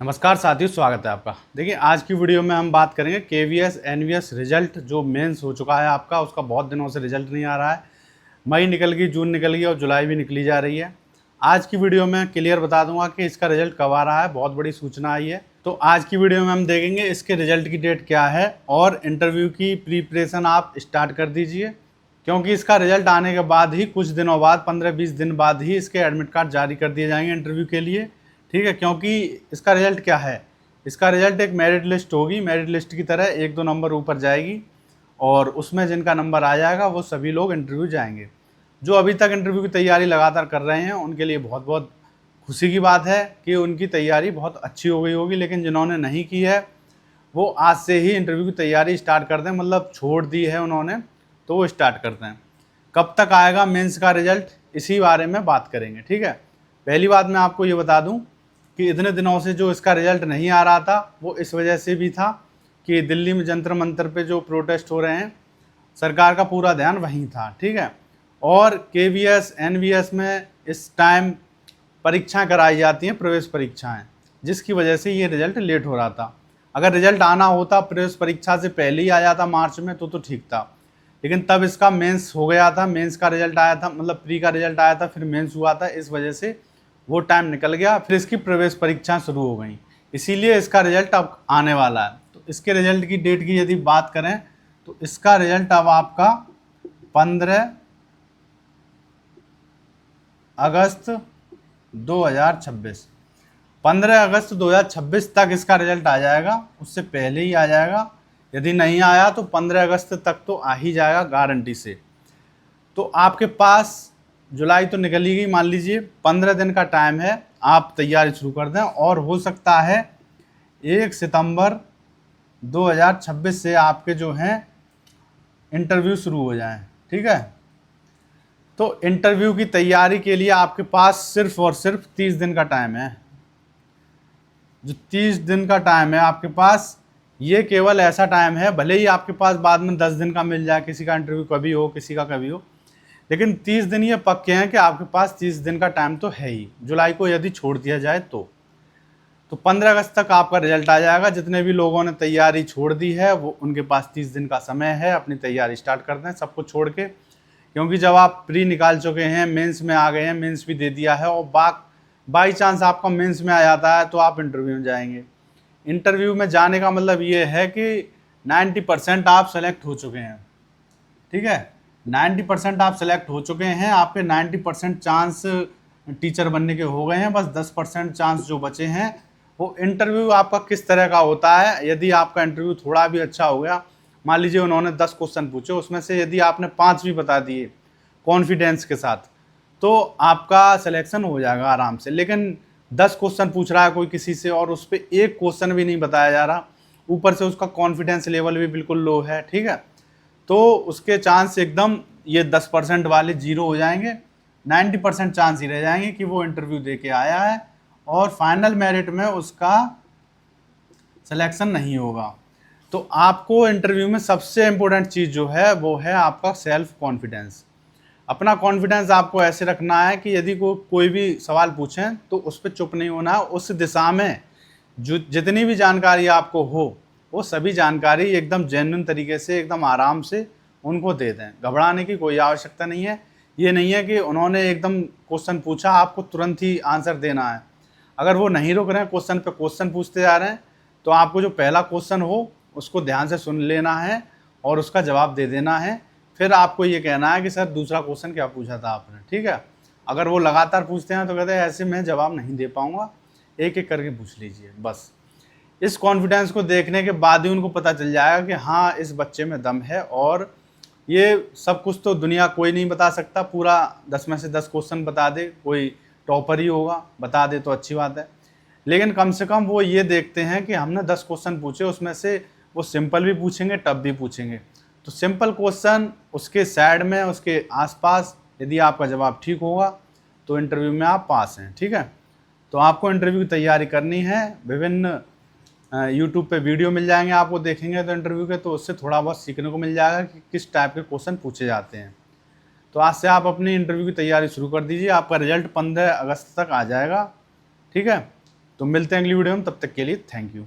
नमस्कार साथियों, स्वागत है आपका। देखिए, आज की वीडियो में हम बात करेंगे केवीएस एनवीएस रिजल्ट जो मेंस हो चुका है आपका, उसका बहुत दिनों से रिजल्ट नहीं आ रहा है। मई निकल गई, जून निकल गई और जुलाई भी निकली जा रही है। आज की वीडियो में क्लियर बता दूंगा कि इसका रिजल्ट कब आ रहा है। बहुत बड़ी सूचना आई है। तो आज की वीडियो में हम देखेंगे इसके रिजल्ट की डेट क्या है और इंटरव्यू की प्रिपरेशन आप स्टार्ट कर दीजिए, क्योंकि इसका रिजल्ट आने के बाद ही कुछ दिनों बाद 15-20 दिन बाद ही इसके एडमिट कार्ड जारी कर दिए जाएंगे इंटरव्यू के लिए। ठीक है, क्योंकि इसका रिजल्ट क्या है, इसका रिजल्ट एक मेरिट लिस्ट होगी। मेरिट लिस्ट की तरह 1-2 नंबर ऊपर जाएगी और उसमें जिनका नंबर आ जाएगा वो सभी लोग इंटरव्यू जाएंगे। जो अभी तक इंटरव्यू की तैयारी लगातार कर रहे हैं उनके लिए बहुत बहुत खुशी की बात है कि उनकी तैयारी बहुत अच्छी हो गई होगी। लेकिन जिन्होंने नहीं की है वो आज से ही इंटरव्यू की तैयारी स्टार्ट कर दें, मतलब छोड़ दी है उन्होंने तो वो स्टार्ट करते हैं। कब तक आएगा मेंस का रिजल्ट, इसी बारे में बात करेंगे। ठीक है, पहली बात मैं आपको ये बता दूं कि इतने दिनों से जो इसका रिजल्ट नहीं आ रहा था वो इस वजह से भी था कि दिल्ली में जंतर मंतर पे जो प्रोटेस्ट हो रहे हैं, सरकार का पूरा ध्यान वहीं था। ठीक है, और केवीएस एनवीएस में इस टाइम परीक्षाएं कराई जाती हैं, प्रवेश परीक्षाएं, जिसकी वजह से ये रिजल्ट लेट हो रहा था। अगर रिजल्ट आना होता प्रवेश परीक्षा से पहले ही आ जाता मार्च में तो ठीक था, लेकिन तब इसका मेंस हो गया था, मेंस का रिजल्ट आया था, मतलब प्री का रिजल्ट आया था फिर मेंस हुआ था, इस वजह से वो टाइम निकल गया, फिर इसकी प्रवेश परीक्षा शुरू हो गई। इसीलिए इसका रिजल्ट अब आने वाला है। तो इसके रिजल्ट की डेट की यदि बात करें तो इसका रिजल्ट अब आपका 15 अगस्त 2026 15 अगस्त 2026 तक इसका रिजल्ट आ जाएगा। उससे पहले ही आ जाएगा, यदि नहीं आया तो 15 अगस्त तक तो आ ही जाएगा गारंटी से। तो आपके पास जुलाई तो निकल ही गई, मान लीजिए 15 दिन का टाइम है, आप तैयारी शुरू कर दें और हो सकता है 1 सितंबर 2026 से आपके जो हैं इंटरव्यू शुरू हो जाएं। ठीक है, तो इंटरव्यू की तैयारी के लिए आपके पास सिर्फ और सिर्फ 30 दिन का टाइम है। जो 30 दिन का टाइम है आपके पास, ये केवल ऐसा टाइम है, भले ही आपके पास बाद में 10 दिन का मिल जाए, किसी का इंटरव्यू कभी हो किसी का कभी हो, लेकिन 30 दिन ये पक्के हैं कि आपके पास 30 दिन का टाइम तो है ही। जुलाई को यदि छोड़ दिया जाए तो 15 अगस्त तक आपका रिजल्ट आ जाएगा। जितने भी लोगों ने तैयारी छोड़ दी है वो उनके पास 30 दिन का समय है, अपनी तैयारी स्टार्ट कर दें सब कुछ छोड़ के, क्योंकि जब आप प्री निकाल चुके हैं, मेंस में आ गए हैं, मेंस भी दे दिया है और बाई चांस आपका मेंस में आ जाता है तो आप इंटरव्यू में जाएंगे। इंटरव्यू में जाने का मतलब ये है कि 90% आप सेलेक्ट हो चुके हैं। ठीक है, 90% आप सेलेक्ट हो चुके हैं, आपके 90% चांस टीचर बनने के हो गए हैं। बस 10% चांस जो बचे हैं वो इंटरव्यू आपका किस तरह का होता है। यदि आपका इंटरव्यू थोड़ा भी अच्छा हो गया, मान लीजिए उन्होंने 10 क्वेश्चन पूछे, उसमें से यदि आपने 5 भी बता दिए कॉन्फिडेंस के साथ, तो आपका सिलेक्शन हो जाएगा आराम से। लेकिन 10 क्वेश्चन पूछ रहा है कोई किसी से और उस पर एक क्वेश्चन भी नहीं बताया जा रहा, ऊपर से उसका कॉन्फिडेंस लेवल भी बिल्कुल लो है, ठीक है, तो उसके चांस एकदम ये 10% वाले जीरो हो जाएंगे। 90% चांस ही रह जाएंगे कि वो इंटरव्यू दे के आया है और फाइनल मेरिट में उसका सिलेक्शन नहीं होगा। तो आपको इंटरव्यू में सबसे इम्पोर्टेंट चीज़ जो है वो है आपका सेल्फ कॉन्फिडेंस। अपना कॉन्फिडेंस आपको ऐसे रखना है कि यदि कोई भी सवाल पूछें तो उस पर चुप नहीं होना है। उस दिशा में जो जितनी भी जानकारी आपको हो वो सभी जानकारी एकदम जेन्युइन तरीके से, एकदम आराम से उनको दे दें। घबराने की कोई आवश्यकता नहीं है। ये नहीं है कि उन्होंने एकदम क्वेश्चन पूछा आपको तुरंत ही आंसर देना है। अगर वो नहीं रुक रहे हैं, क्वेश्चन पे क्वेश्चन पूछते जा रहे हैं, तो आपको जो पहला क्वेश्चन हो उसको ध्यान से सुन लेना है और उसका जवाब दे देना है। फिर आपको ये कहना है कि सर दूसरा क्वेश्चन क्या पूछा था आपने। ठीक है, अगर वो लगातार पूछते हैं तो कहते हैं ऐसे मैं जवाब नहीं दे पाऊँगा, एक एक करके पूछ लीजिए। बस इस कॉन्फिडेंस को देखने के बाद ही उनको पता चल जाएगा कि हाँ इस बच्चे में दम है। और ये सब कुछ तो दुनिया कोई नहीं बता सकता, पूरा 10 में से 10 क्वेश्चन बता दे, कोई टॉपर ही होगा, बता दे तो अच्छी बात है। लेकिन कम से कम वो ये देखते हैं कि हमने 10 क्वेश्चन पूछे, उसमें से वो सिंपल भी पूछेंगे टफ भी पूछेंगे। तो सिंपल क्वेश्चन उसके साइड में, उसके आसपास यदि आपका जवाब ठीक होगा तो इंटरव्यू में आप पास हैं। ठीक है, तो आपको इंटरव्यू की तैयारी करनी है। विभिन्न यूट्यूब पे वीडियो मिल जाएंगे, आपको देखेंगे तो इंटरव्यू के, तो उससे थोड़ा बहुत सीखने को मिल जाएगा कि किस टाइप के क्वेश्चन पूछे जाते हैं। तो आज से आप अपनी इंटरव्यू की तैयारी शुरू कर दीजिए। आपका रिजल्ट 15 अगस्त तक आ जाएगा। ठीक है, तो मिलते हैं अगली वीडियो में, तब तक के लिए थैंक यू।